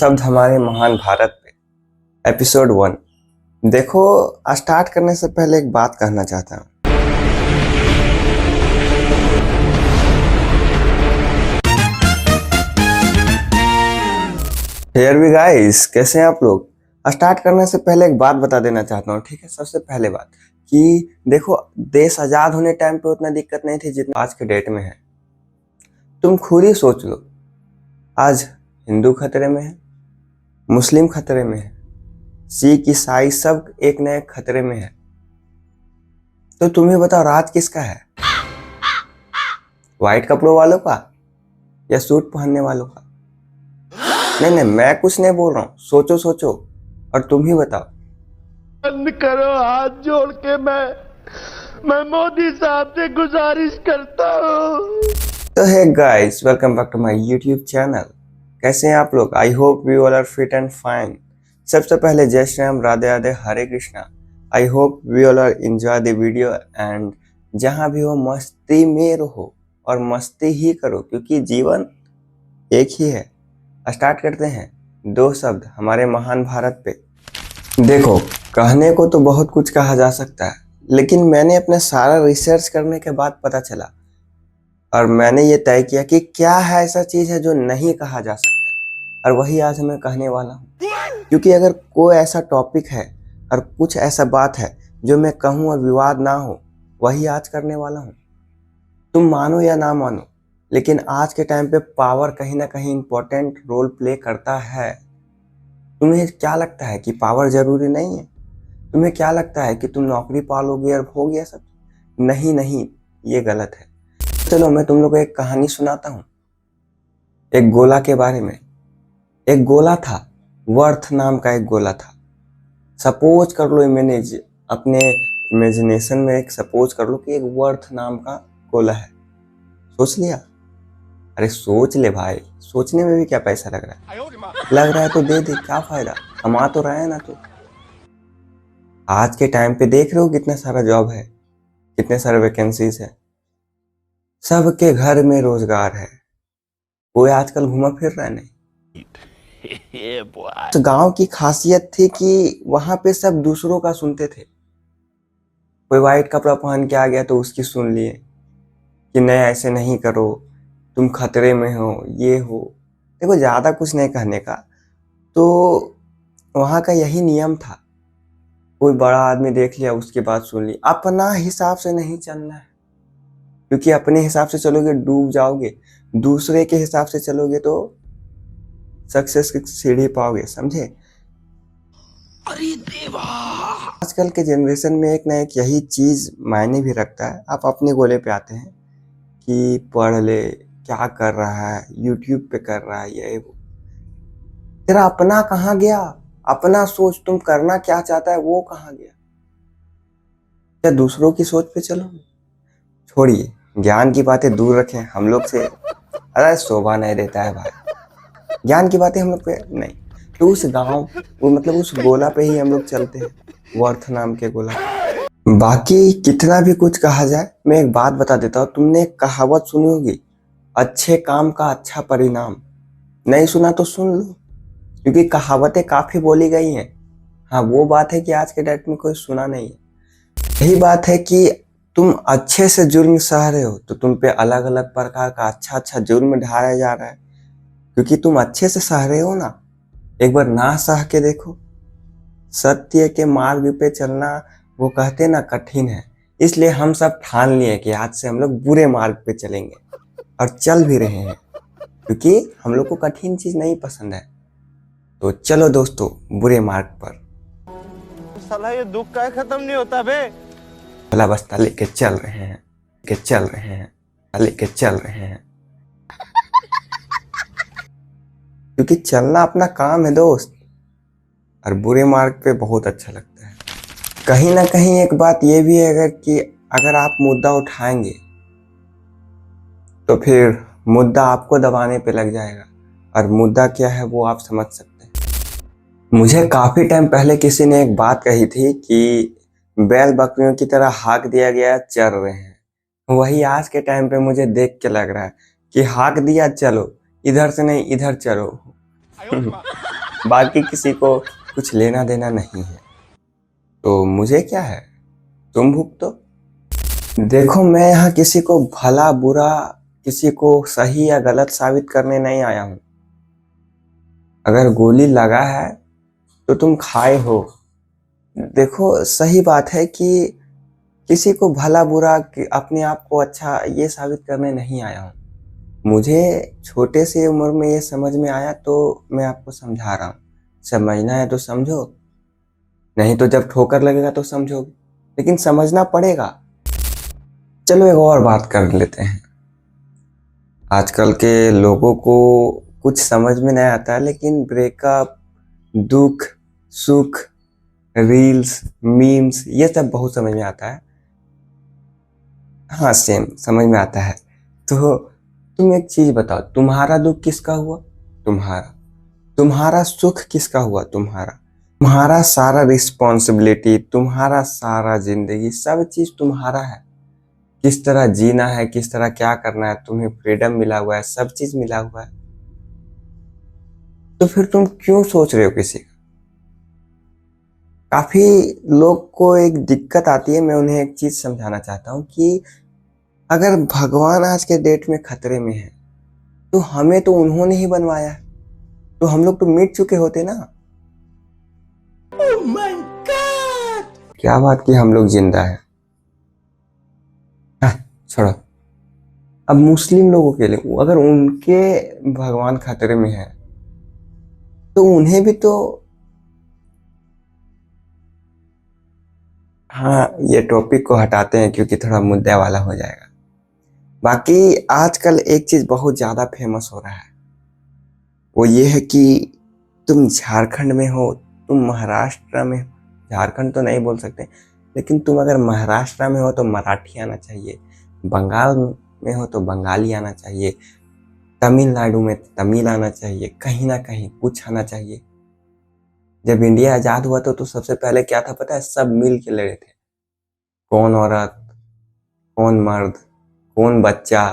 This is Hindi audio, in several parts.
शब्द हमारे महान भारत पे एपिसोड 1। देखो, स्टार्ट करने से पहले एक बात कहना चाहता हूँ। हेयर वी गाइस, कैसे हैं आप लोग। स्टार्ट करने से पहले एक बात बता देना चाहता हूँ, ठीक है। सबसे पहले बात कि देखो, देश आजाद होने टाइम पे उतना दिक्कत नहीं थी जितना आज के डेट में है। तुम खुद ही सोच लो, आज हिंदू खतरे में है, मुस्लिम खतरे में है, सिख ईसाई सब एक नए खतरे में है। तो तुम्हें बताओ, राज किसका है? व्हाइट कपड़ों वालों का या सूट पहनने वालों का? नहीं नहीं, मैं कुछ नहीं बोल रहा हूँ, सोचो सोचो और तुम ही बताओ। बंद करो, हाथ जोड़ के मैं मोदी साहब से गुजारिश करता हूँ। तो hey guys, welcome back to my YouTube channel. कैसे हैं आप लोग? I hope we all are fit and fine. सबसे पहले Jai Shri Ram, Radhe Radhe, Hare Krishna. I hope we all are enjoy the video and जहां भी हो मस्ती में रहो और मस्ती ही करो, क्योंकि जीवन एक ही है। स्टार्ट करते हैं। दो शब्द हमारे महान भारत पे। देखो, कहने को तो बहुत कुछ कहा जा सकता है, लेकिन मैंने अपने सारा रिसर्च करने के बाद पता चला और मैंने ये तय किया कि क्या है ऐसा चीज है जो नहीं कहा जा सकता, और वही आज मैं कहने वाला हूँ। क्योंकि अगर कोई ऐसा टॉपिक है और कुछ ऐसा बात है जो मैं कहूँ और विवाद ना हो, वही आज करने वाला हूँ। तुम मानो या ना मानो, लेकिन आज के टाइम पे पावर कहीं ना कहीं इंपॉर्टेंट रोल प्ले करता है। तुम्हें क्या लगता है कि पावर जरूरी नहीं है? तुम्हें क्या लगता है कि तुम नौकरी पालोगे और हो गया सब? नहीं नहीं, ये गलत है। चलो मैं तुम लोग को एक कहानी सुनाता हूँ, एक गोला के बारे में। एक गोला था, वर्थ नाम का एक गोला था। सपोज कर लो, अपने इमेजिनेशन में एक सपोज कर लो कि एक वर्थ नाम का गोला है। सोच लिया? अरे सोच ले भाई, सोचने में भी क्या पैसा लग रहा है? लग रहा है तो दे दे, क्या फायदा, कमा तो रहा है ना। तो आज के टाइम पे देख रहे हो कितना सारा जॉब है, कितने सारे वैकेंसीज है, सबके घर में रोजगार है। कोई आजकल घूमा फिर रहा है नहीं। तो गांव की खासियत थी कि वहां पे सब दूसरों का सुनते थे। कोई व्हाइट कपड़ा पहन के आ गया तो उसकी सुन लिए कि नहीं ऐसे नहीं करो, तुम खतरे में हो, ये हो। देखो, ज्यादा कुछ नहीं कहने का, तो वहां का यही नियम था। कोई बड़ा आदमी देख लिया, उसके बाद सुन ली। अपना हिसाब से नहीं चलना है, क्योंकि अपने हिसाब से चलोगे डूब जाओगे, दूसरे के हिसाब से चलोगे तो सक्सेस की सीढ़ी पाओगे, समझे? अरे देवा, आजकल के जनरेशन में एक ना एक यही चीज मायने भी रखता है। आप अपने गोले पे आते हैं कि पढ़ ले, क्या कर रहा है, यूट्यूब पे कर रहा है, ये वो। तेरा अपना कहाँ गया? अपना सोच, तुम करना क्या चाहता है वो कहाँ गया? क्या दूसरों की सोच पे चलो? छोड़िए, ज्ञान की बातें दूर रखें हम लोग से। अरे शोभा नहीं देता है भाई, ज्ञान की बातें हम लोग पे नहीं। तो उस गांव, वो मतलब उस गोला पे ही हम लोग चलते हैं, वर्थ नाम के गोला। बाकी कितना भी कुछ कहा जाए, मैं एक बात बता देता हूँ। तुमने एक कहावत सुनी होगी, अच्छे काम का अच्छा परिणाम। नहीं सुना तो सुन लो, क्योंकि कहावतें काफी बोली गई हैं। हाँ, वो बात है कि आज के डेट में कोई सुना नहीं है। यही बात है कि तुम अच्छे से जुर्म सह रहे हो तो तुम पे अलग अलग प्रकार का अच्छा अच्छा जुर्म ढाया जा रहा है, क्योंकि तुम अच्छे से सह रहे हो ना। एक बार ना सह के देखो। सत्य के मार्ग पे चलना, वो कहते ना, कठिन है। इसलिए हम सब ठान लिए कि आज से हम लोग बुरे मार्ग पे चलेंगे, और चल भी रहे हैं, क्योंकि हम लोग को कठिन चीज नहीं पसंद है। तो चलो दोस्तों, बुरे मार्ग पर। साला ये दुख का खत्म नहीं होता बे। भला बस्ता लेके चल रहे हैं, लेके चल रहे हैं, लेके चल रहे हैं, क्योंकि चलना अपना काम है दोस्त। और बुरे मार्ग पे बहुत अच्छा लगता है। कहीं ना कहीं एक बात ये भी है, अगर आप मुद्दा उठाएंगे तो फिर मुद्दा आपको दबाने पे लग जाएगा, और मुद्दा क्या है वो आप समझ सकते हैं। मुझे काफी टाइम पहले किसी ने एक बात कही थी कि बैल बकरियों की तरह हाँक दिया गया, चल रहे हैं। वही आज के टाइम पे मुझे देख के लग रहा है कि हाँक दिया, चलो, इधर से नहीं इधर चलो। बाकी किसी को कुछ लेना देना नहीं है, तो मुझे क्या है, तुम भुगतो। देखो, मैं यहाँ किसी को भला बुरा, किसी को सही या गलत साबित करने नहीं आया हूँ। अगर गोली लगा है तो तुम खाए हो। देखो, सही बात है कि किसी को भला बुरा अपने आप को अच्छा ये साबित करने नहीं आया हूँ। मुझे छोटे से उम्र में ये समझ में आया तो मैं आपको समझा रहा हूँ। समझना है तो समझो, नहीं तो जब ठोकर लगेगा तो समझोगे, लेकिन समझना पड़ेगा। चलो एक और बात कर लेते हैं। आजकल के लोगों को कुछ समझ में नहीं आता है, लेकिन ब्रेकअप, दुख, सुख, रील्स, मीम्स ये सब बहुत समझ में आता है। हाँ, सेम समझ में आता है। तो तुम एक चीज बताओ, तुम्हारा दुख किसका हुआ? तुम्हारा। तुम्हारा सुख किसका हुआ? तुम्हारा। तुम्हारा सारा रिस्पॉन्सिबिलिटी, तुम्हारा सारा जिंदगी, सब चीज तुम्हारा है। किस तरह जीना है, किस तरह क्या करना है, तुम्हें फ्रीडम मिला हुआ है, सब चीज मिला हुआ है। तो फिर तुम क्यों सोच रहे हो किसी का? काफी लोग को एक दिक्कत आती है, मैं उन्हें एक चीज समझाना चाहता हूँ कि अगर भगवान आज के डेट में खतरे में है तो हमें तो उन्होंने ही बनवाया है, तो हम लोग तो मिट चुके होते ना। Oh my God! क्या बात की हम लोग जिंदा है। हाँ, छोड़ो। अब मुस्लिम लोगों के लिए अगर उनके भगवान खतरे में है तो उन्हें भी तो, हाँ, ये टॉपिक को हटाते हैं क्योंकि थोड़ा मुद्दा वाला हो जाएगा। बाकी आजकल एक चीज बहुत ज्यादा फेमस हो रहा है, वो ये है कि तुम झारखंड में हो, तुम महाराष्ट्र में हो, झारखंड तो नहीं बोल सकते, लेकिन तुम अगर महाराष्ट्र में हो तो मराठी आना चाहिए, बंगाल में हो तो बंगाली आना चाहिए, तमिलनाडु में तमिल आना चाहिए, कहीं ना कहीं कुछ आना चाहिए। जब इंडिया आजाद हुआ तो सबसे पहले क्या था पता है? सब मिल के लड़े थे। कौन औरत, कौन मर्द, कौन बच्चा,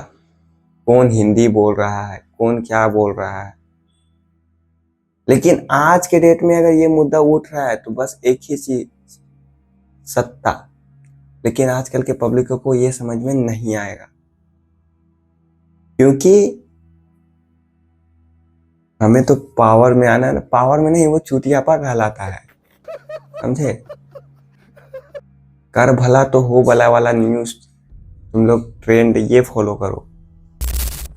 कौन हिंदी बोल रहा है, कौन क्या बोल रहा है। लेकिन आज के डेट में अगर ये मुद्दा उठ रहा है तो बस एक ही चीज, सत्ता। लेकिन आजकल के पब्लिक को ये समझ में नहीं आएगा, क्योंकि हमें तो पावर में आना है ना। पावर में नहीं, वो चूतियापा कहलाता है, समझे? कर भला तो हो भला वाला न्यूज तुम लोग ट्रेंड ये फॉलो करो।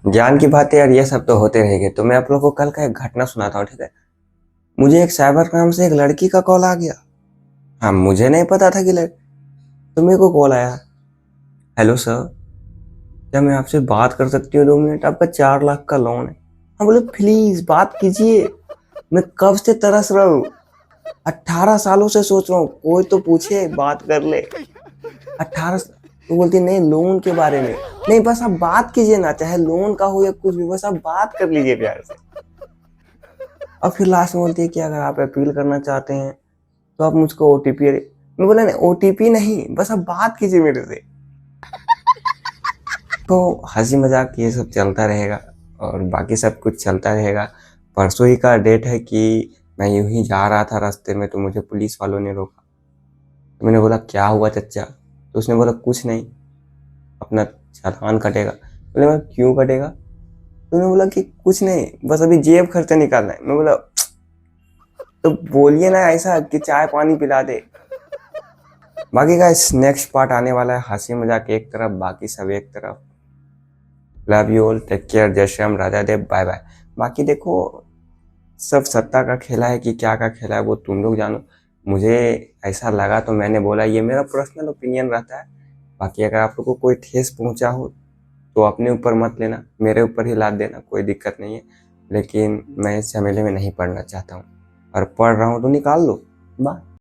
ज्ञान की बातें यार ये सब तो होते रहेंगे। तो मैं आप लोगों को कल का एक घटना सुनाता हूँ, ठीक है? मुझे एक साइबर क्राइम से एक लड़की का कॉल आ गया। हाँ, मुझे नहीं पता था कि तो मेरे को कॉल आया। हेलो सर, क्या मैं आपसे बात कर सकती हूँ 2 मिनट? आपका 4 लाख का लोन है। हाँ, बोले प्लीज बात कीजिए, मैं कब से तरस रहा हूँ, 18 सालों से सोच रहा हूँ कोई तो पूछे, बात कर ले। 18। तो बोलती नहीं, लोन के बारे में नहीं, बस आप बात कीजिए ना, चाहे लोन का हो या कुछ भी, बस आप बात कर लीजिए प्यार से। और फिर लास्ट में बोलती है कि अगर आप अपील करना चाहते हैं तो आप मुझको ओटीपी। मैं बोला नहीं, ओटीपी नहीं, बस आप बात कीजिए मेरे से। तो हंसी मजाक ये सब चलता रहेगा और बाकी सब कुछ चलता रहेगा। परसों ही का डेट है कि मैं यूं ही जा रहा था रास्ते में तो मुझे पुलिस वालों ने रोका। तो मैंने बोला क्या हुआ चच्चा? तो उसने बोला कुछ नहीं, अपना चालान कटेगा। बोले मैं क्यों कटेगा? तो उन्होंने बोला कि कुछ नहीं, बस अभी जेब खर्चा निकालना है। मैं बोला तो बोलिए ना ऐसा कि चाय पानी पिला दे। बाकी का नेक्स्ट पार्ट आने वाला है, हंसी मजाक एक तरफ, बाकी सब एक तरफ। Love you all, take care, जय श्री राम, राधा देव, बाय बाय। बाकी देखो, सब सत्ता का खेला है कि क्या का खेला है वो तुम लोग जानो। मुझे ऐसा लगा तो मैंने बोला, ये मेरा पर्सनल ओपिनियन रहता है। बाकी अगर आप लोग को कोई ठेस पहुंचा हो तो अपने ऊपर मत लेना, मेरे ऊपर ही लाद देना, कोई दिक्कत नहीं है। लेकिन मैं इस झमेले में नहीं पढ़ना चाहता हूँ, और पढ़ रहा हूँ तो निकाल लो। बाय।